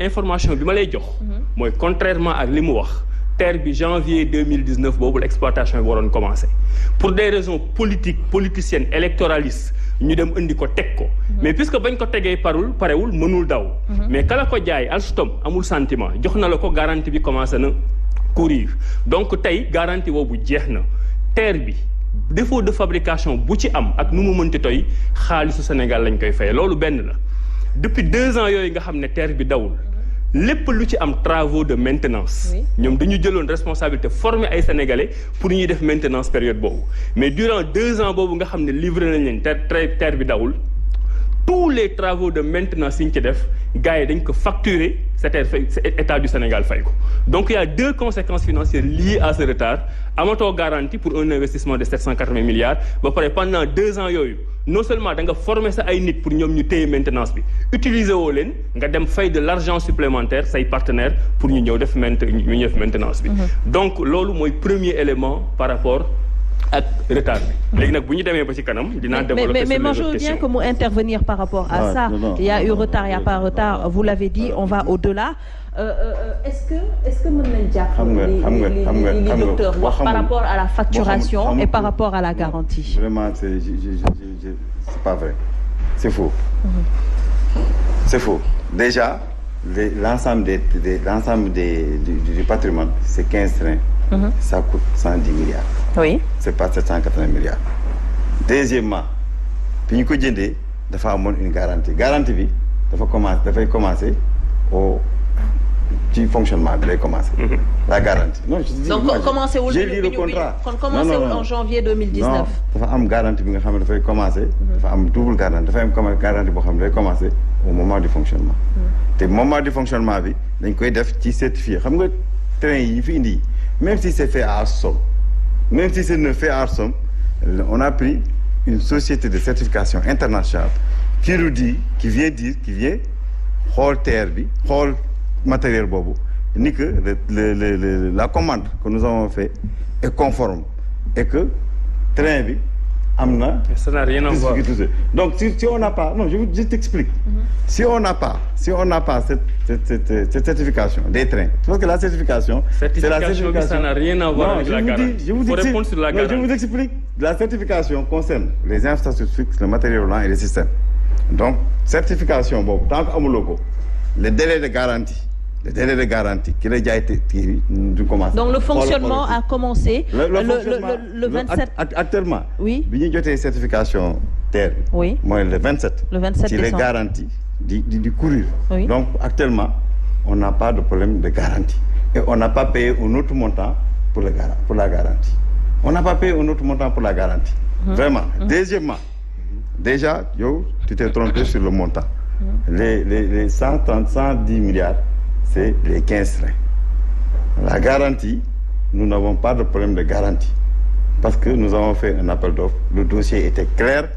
information bi ma lay jox. mooy contrairement ak li mu wax. terre bi janvier 2019 boobu l'exploitation bi waroon commencer pour des raisons politiciennes électoralistes ñu dem indi ko teg ko. mais puisque bañ ko tegee parewul mënul daw. mais kala ko jaay Alstom amul sentiment jox na la ko garantie bi commencé na courir donc tey garantie boobu jeex na terre bi. défaut de fabrication bu ci am ak nu mu mënti toy xaalisu Sénégal lañ koy fay loolu benn la depuis 2 ans yooyu nga xam ne terre bi dawul lépp lu ci am travaux de maintenance ñoom dañu jëloon responsabilité former ay sénégalais pour ñuy def maintenance période boobu mais durant 2 ans boobu nga xam ne livré nañ leen terre bi dawul tous les travaux de maintenance yi ñu ci def gars yi dañ ko facturer état du Sénégal fay ko donc il y a 2 conséquences financières liées à ce retard amatoo garantie pour un investissement de 780 milliards ba pare pendant 2 ans yooyu non seulement da nga former sa ay nit pour ñoom ñu téye maintenance bi utiliser woo leen nga dem fay de l'argent supplémentaire say partenaires pour ñu ñëw def maintenance bi donc loolu mooy premier élément par rapport ak retard bi léegi nag bu ñu demee ba ci kanam dinaa développer mais moi je veux bien que mu intervenir par rapport à ça il y a eu retard il y a pas retard vous l'avez dit on va au-delà est-ce que mën nañ jàpp li docteur wax par rapport à la facturation et par rapport à la garantie vraiment c'est pas vrai c'est faux c'est faux déjà l'ensemble du patrimoine c'est 15 trains ça coûte 110 milliards oui c'est pas 780 milliards deuxièmement bi ñu ko jëndee dafa amoon une garantie bi dafay commencer au ci fonctionnement bi lay commencer la garantie non je dis donc commencé wul j'ai lu le contrat kon commencé wul en janvier 2019 non dafa am garantie bi nga xam ne dafay commencer dafa am double garantie dafay am garantie boo xam ne day commencer au moment du fonctionnement te moment du fonctionnement bi dañ koy def ci certifié xam nga train yi fi indi même si c'est fait à Alstom même si c'est fait à Alstom on a pris une société de certification internationale qui vient xool terre bi xool matériel boobu ni que la commande que nous avons fait est conforme et que train bi am na. ça n'a rien à voir donc si on n'a pas non je t'explique. Si on n'a pas cette certification des trains parce que la certification. c'est la certification ça n'a rien à voir avec la garantie. Il faut répondre sur la garantie. Je vous explique. La certification concerne les infrastructures fixes, le matériel roulant et les systèmes. Donc certification boobu tant que amuloo ko le délai de garantie ki la jaay kii du commencer. Donc le fonctionnement a commencé. le 27. Actuellement. Oui. bi ñu jotee certification terre. Oui. mooy le 27. Le 27 décembre. ci les garanties di courir. Oui. Donc actuellement on n'a pas de problème de garantie et on n'a pas payé un autre montant pour la garantie. On n'a pas payé un autre montant pour la garantie. Vraiment. Deuxièmement, déjà yow tu t'es trompé sur le montant. Les 110 milliards c'est les 15 trains. La garantie, nous n'avons pas de problème de garantie parce que nous avons fait un appel d'offres, le dossier était clair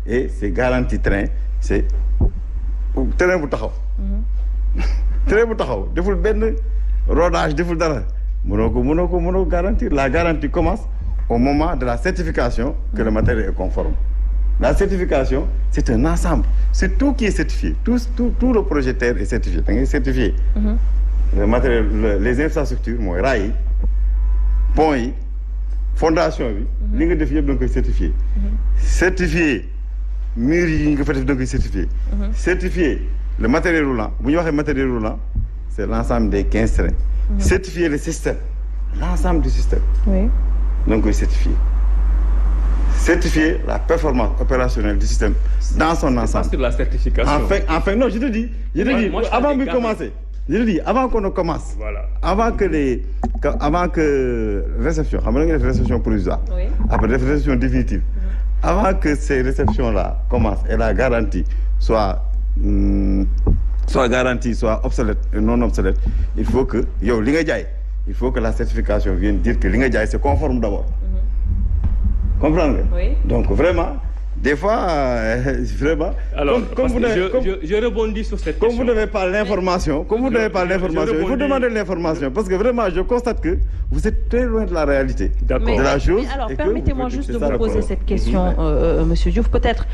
et c'est garantie train, c'est train bu taxaw. Train bu taxaw deful benn rodage deful dara mënoo ko garantir. La garantie commence au moment de la certification que le matériel est conforme. La certification, c'est un ensemble. C'est tout qui est certifié. Tout le projet terre est certifié. Da ngay certifié. Le matériel, les infrastructures mooy raay yi, pont yi, fondation bi. li nga def yëpp da nga koy certifié. Certifié murs yi nga fa def da nga koy certifié. Certifié le matériel roulant. Bu ñu waxee matériel roulant, c'est l'ensemble des 15 trains. Certifier le système, l'ensemble du système. Oui. Da nga koy certifié. Certifier la performance opérationnelle du système dans son ensemble. Sur la certification. Enfin, non, je te dis, avant de commencer, avant qu'on ne commence, voilà. avant que réception, réception provisoire, oui. Après réception définitive, avant que ces réceptions-là commencent et la garantie soit garantie, soit obsolète et non obsolète, il faut que la certification vienne dire que li nga jaay c'est conforme d'abord. Comprendre nga? Oui. Donc vraiment des fois vraiment. Alors je rebondis sur cette question. Comme vous n'avez pas l'information, il faut demander l'information parce que vraiment je constate que vous êtes très loin de la réalité. D'accord. De la chose. Alors permettez-moi juste de vous poser cette question, Monsieur Diouf. Peut-être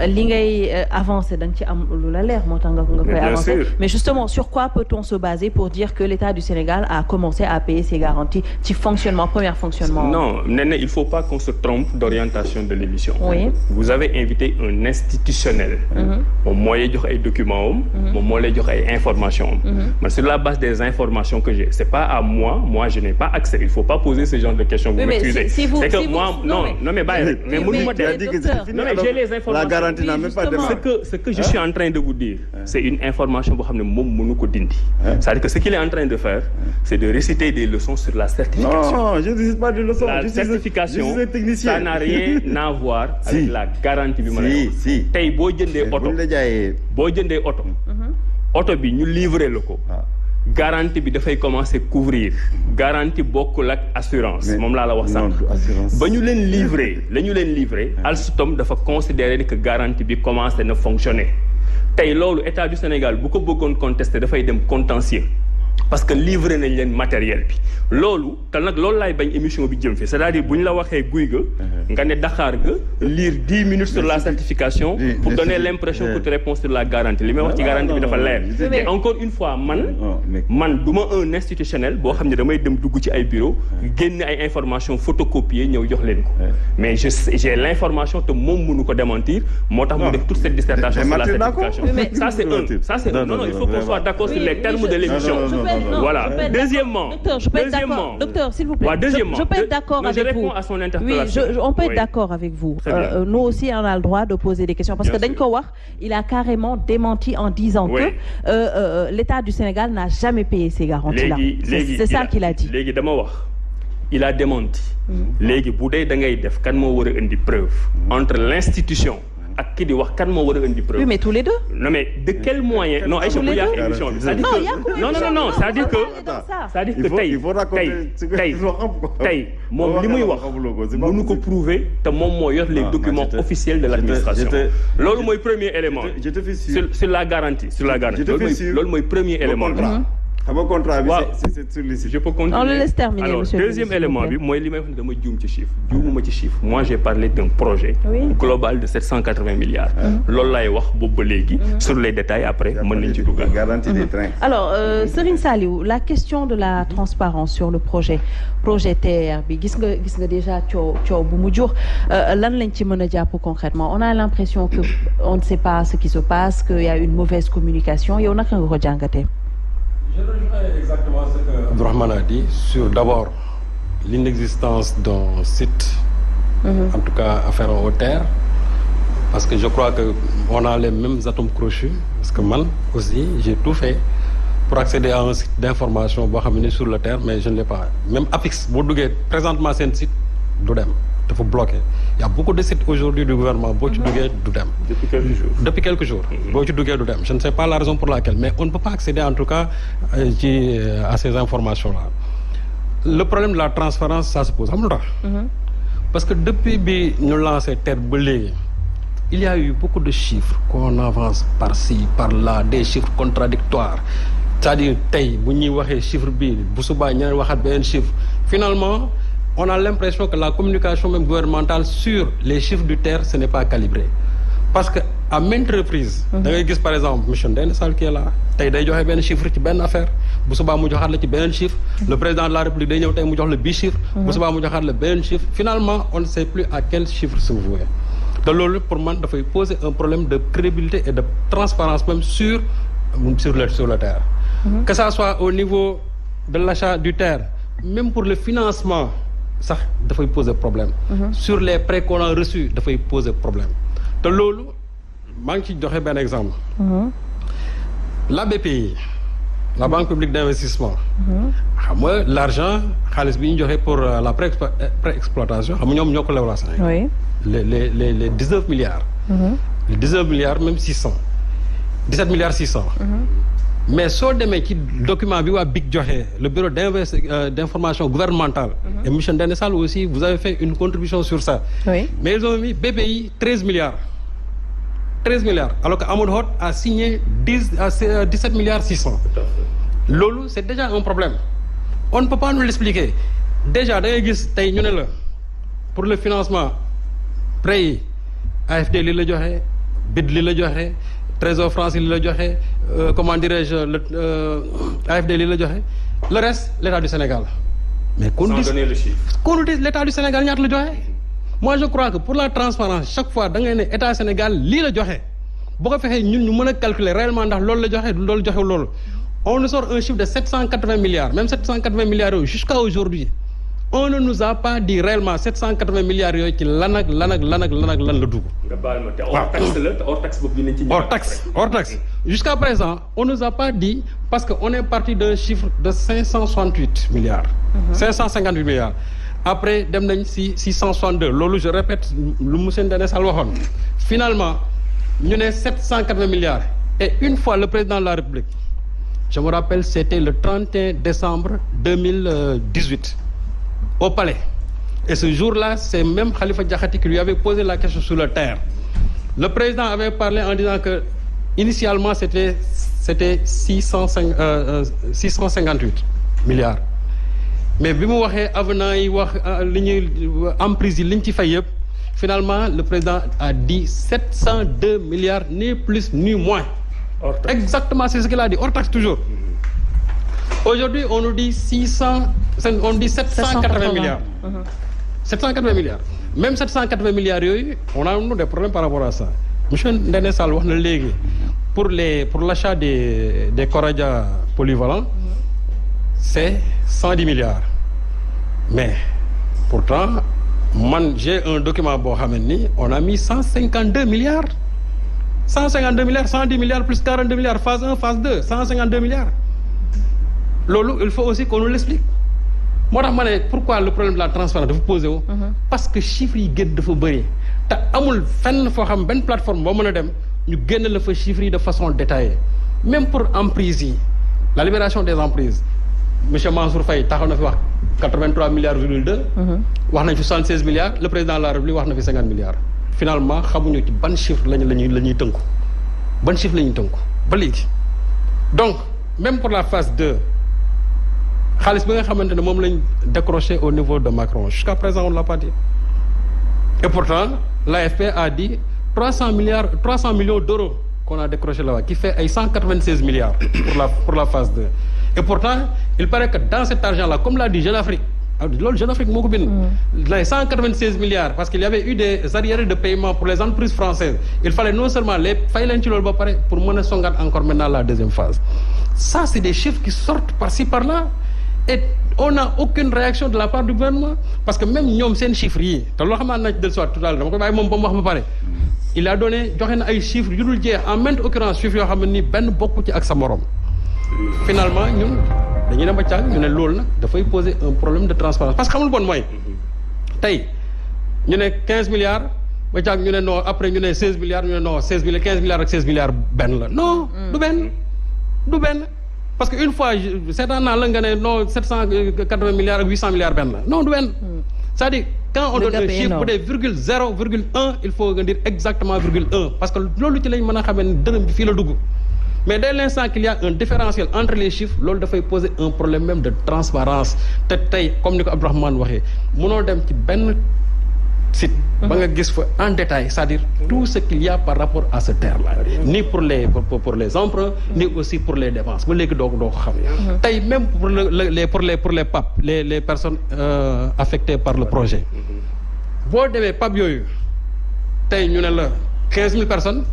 li ngay avancer da nga ci am lu la leer moo tax nga koy avancer. Mais justement, sur quoi peut-on se baser pour dire que l'État du Sénégal a commencé à payer ses garanties ci fonctionnement, premier fonctionnement? Non, Néné, il faut pas qu'on se trompe d'orientation de l'émission. Oui. Vous avez invité un institutionnel. Moom moo lay jox ay documents am. Moom moo lay jox ay informations am. Mais sur la base des informations que j'ai, c'est pas à moi je n'ai pas accès. Il faut pas poser ce genre de questions. Vous m'excusez. C'est que moi non mais bàyyi mais mënuma non mais j'ai les informations. La garantie n'a même pas démarré. Ce que je suis en train de vous dire, c'est une information boo xam ne moom mënu ko dindi. C'est-à-dire que ce qu'il est en train de faire, c'est de réciter des leçons sur la certification. Non, je ne récite pas des leçons. La certification, je suis un technicien. Ça n'a rien à voir avec la garantie bi ma lay wax. Si. Tey boo jëndee oto. Oto bi ñu livré la ko. Garantie bi dafay commencer couvrir. Garantie bokkul ak assurance. Moom laa la wax sànq. Ba ñu leen livré. Alstom dafa considérer que garantie bi commencé na fonctionner. Tey loolu État du Sénégal bu ko bëggoon contester dafay dem contentieux. Parce que livré nañ leen matériel bi loolu te nag loolu laay bañ émission bi jëm fi c'est-à-dire bu ñu la waxee guy ga nga ne Dakar ga lire 10 minutes sur la certification pour donner l'impression que tu réponds sur la garantie li may wax ci garantie bi dafa leer et encore une fois man du ma un institutionnel boo xam ne damay dem dugg ci ay bureau génne ay informations photocopier ñëw jox leen ko mais j'ai l'information te moom mënu ko démentir moo tax mu def toute cette dissertation sur la certification ça c'est un non il faut qu'on soit d'accord sur les termes de l'émission. Voilà. Deuxièmement, docteur, s'il vous plaît. Je peux être d'accord avec vous. Je réponds à son interpellation. Oui, on peut être d'accord avec vous. Nous aussi, on a le droit de poser des questions parce que dañ ko wax, il a carrément démenti en disant que l'État du Sénégal n'a jamais payé ces garanties-là. C'est ça qu'il a dit. Léegi dama wax. Il a démenti. Léegi bu dee da ngay def kan moo war a indi preuve entre l'institution ak ki di wax kan moo war a indi preuve. Oui, mais tous les deux. Non, mais de quel moyen? Non, Aïcha, bu yàq émission bi. Non, c'est-à-dire que tey moom li muy wax mënu ko prouver te moom moo yor les documents officiels de l'administration. Loolu mooy premier élément. Sur la garantie. Loolu mooy premier élément. xam nga contrat bi c'est sur le site. Je peux continuer. On le laisse terminer. Alors deuxième élément bi mooy li may wax ne dama juum ci chiffre juumuma ci chiffre moi j'ai parlé d'un projet global de 780 milliards loolu laay wax boobu ba léegi sur les détails après mën nañ ci duggal garantie des trains. Alors Serigne Saliou, la question de la transparence sur le projet TER bi gis nga déjà coow bu mu jur lan lañ ci mën a jàpp concrètement on a l'impression que on ne sait pas ce qui se passe qu'il y a une mauvaise communication yow naka nga ko jàngatee? Je rejoins exactement ce que Abdourahmane a dit sur d'abord l'inexistence d'un site, en tout cas afférent aux terres, parce que je crois que on a les mêmes atomes crochus, parce que man aussi j'ai tout fait pour accéder à un site d'information boo xam ne sur le terre, mais je ne l'ai pas. Même APIX boo duggee présentement seen site du dem dafa bloqué. Il y a beaucoup de sites aujourd'hui du gouvernement boo ci duggee du dem. Depuis quelques jours. Boo ci duggee du dem. Je ne sais pas la raison pour laquelle, mais on ne peut pas accéder en tout cas à ces informations-là. Le problème de la transparence, ça se pose. Xam nga parce que depuis bi ñu lancé TER ba léegi, il y a eu beaucoup de chiffres qu'on avance par-ci, par-là, des chiffres contradictoires. C'est-à-dire tey bu ñuy waxee chiffre bi bu subaa ñeneen waxaat beneen chiffre. Finalement, on a l'impression que la communication même gouvernementale sur les chiffres du TER, ce n'est pas calibré. Parce que à maintes reprises, da ngay gis par exemple monsieur Ndéné Sall qui est là tey day joxe benn chiffre ci benn affaire bu subaa mu joxaat la ci beneen chiffre. Le président de la République day ñëw tey mu jox la bii chiffre. bu subaa mu joxaat la beneen chiffre. Finalement, on ne sait plus à quel chiffre se vouer. te loolu pour man dafay poser un problème de crédibilité et de transparence même sur le TER. Que ça soit au niveau de l'achat du TER, même pour le financement. Ça dafay poser problème. Sur les prêts qu'on a reçus dafay poser problème. te loolu maa ngi ci joxe benn exemple. La BPI, la Banque publique d'investissement. xam nga l'argent xaalis bi ñu joxe pour la pré-exploitation xam nga ñoom ñoo ko lewla Sénégal. Oui. Les 19 milliards. Les 19 milliards même 600. 17 milliards 600. mais soo demee ci document bi waa BIC joxe le bureau d'information gouvernementale. Et monsieur Ndéné Sall aussi vous avez fait une contribution sur ça. Oui. Mais ils ont mis BPI 13 milliards. 13 milliards alors que Amadou Hott a signé 17 milliards 600. loolu c'est déjà un problème. On ne peut pas nous l'expliquer. Déjà da ngay gis tey ñu ne la pour le financement prêt yi AFD li la joxe BID li la joxe Trésor français li la joxe comment dirais-je AFD li la joxe le reste l'État du Sénégal. Mais qu'on nous dise l'État du Sénégal ñaata la joxe. Moi je crois que pour la transparence chaque fois da ngay ne État Sénégal lii la joxe boo ko fexee ñun ñu mën a calculer réellement ndax loolu la joxe loolu joxe loolu. On nous sort un chiffre de 780 milliards même 780 milliards yooyu jusqu'à aujourd'hui on ne nous a pas dit réellement 780 milliards yooyu ci lan la dugg. nga baal ma te hors taxe la te hors taxe boobu dinañ ci ñëw. hors taxe jusqu'à présent on nous a pas dit parce que on est parti d'un chiffre de 568 milliards. 558 milliards. Après dem nañ si 662 loolu je répète lu monsieur Ndéné Sall waxoon finalement ñu ne 780 milliards et une fois le président de la République. Je me rappelle, c'était le 31 décembre 2018, au Palais. Et ce jour-là, c'est même Khalifa Diakhaté qui lui avait posé la question sur la terre. Le président avait parlé en disant que, initialement, c'était 658 milliards. Mais bi mu waxee avenant yi wax li ñuy emprise yi li ñu ci fay yëpp finalement le président a dit 702 milliards ni plus ni moins. Exactement, c'est ce qu'il a dit. Hors taxe toujours. Aujourd'hui, on nous dit 780 milliards. 780 milliards. Même 780 milliards, on a des problèmes par rapport à ça. Monsieur Ndéné Sall wax na léegi pour l'achat des Coradia polyvalents, c'est 110 milliards. Mais pourtant, j'ai un document boo xam ni on a mis 152 milliards. 152 milliards, 110 milliards plus 42 milliards, phase 1, phase 2, 152 milliards. Lolo, il faut aussi qu'on nous l'explique. Moi, pourquoi le problème de la transparence de vous poser parce que chiffres yi gën dafa bëri te amul fenn foo xam benn plateforme boo mën a dem ñu génn la fa chiffres yi de façon détaillée même pour emprise yi la libération des emprises monsieur Mansour Faye taxaw na fi wax 83 milliards virgule 2 wax nañ fi 76 milliards le président de la République wax na fi 50 milliards finalement xamuñu ci ban chiffre la ñuy tënku ban chiffre la ñuy tënku ba léegi donc même pour la phase 2 xaalis bi nga xamante ne moom lañ décroché au niveau de Macron jusqu'à présent on ne l'a pas dit et pourtant l'AFP a dit 300 millions d'euros qu'on a décroché là-bas qui fait ay 196 milliards pour la phase 2 et pourtant il paraît que dans cet argent-là comme l'a dit Jeune Afrique loolu Jeune Afrique moo ko bind les 196 milliards parce qu'il y avait eu des arriérés de paiement pour les entreprises françaises il fallait non seulement les fay leen ci loolu ba pare pour mën a songaat encore maintenant la deuxième phase ça c'est des chiffres qui sortent par-ci par-là et on n'a aucune réaction de la part du gouvernement parce que même ñoom seen chiffres yi te loo xam naa nañ del soit tout à l'heure dama koy bàyyi moom ba mu wax ba pare il a donné joxe na ay chiffres yu dul jeex en maintes occurrences chiffres yoo xam ne ni benn bokku ci ak sa morom finalement ñun dañuy dem ba caag ñu ne loolu nag dafay poser un problème de transparence parce que xamul bon mooy tey ñu ne 15 milliards ba caag ñu ne non après ñu ne 16 milliards ñu ne non 16 milliards 15 milliards ak 16 milliards benn la non du benn parce que une fois seetaan naa la nga ne non 780 milliards ak 800 milliards benn la non du benn c'est-à-dire quand on donne un chiffre bu dee virgule 0,1 il faut nga dire exactement virgule 1 parce que loolu ci lañ mën a xamee ne dërëm bi fii la dugg mais dès l'instant qu'il y a un différentiel entre les chiffres loolu dafay poser un problème même de transparence te tey comme ni ko Abdourahmane waxee mënoo dem ci benn site ba nga gis fa en détail c'est-à-dire tout ce qu'il y a par rapport à ce terre-là ni pour les emprunts ni aussi pour les dépenses ba léegi doo ko xam tey même pour les PAP les personnes affectées par le projet boo demee PAP yooyu tey ñu ne la 15 000 personnes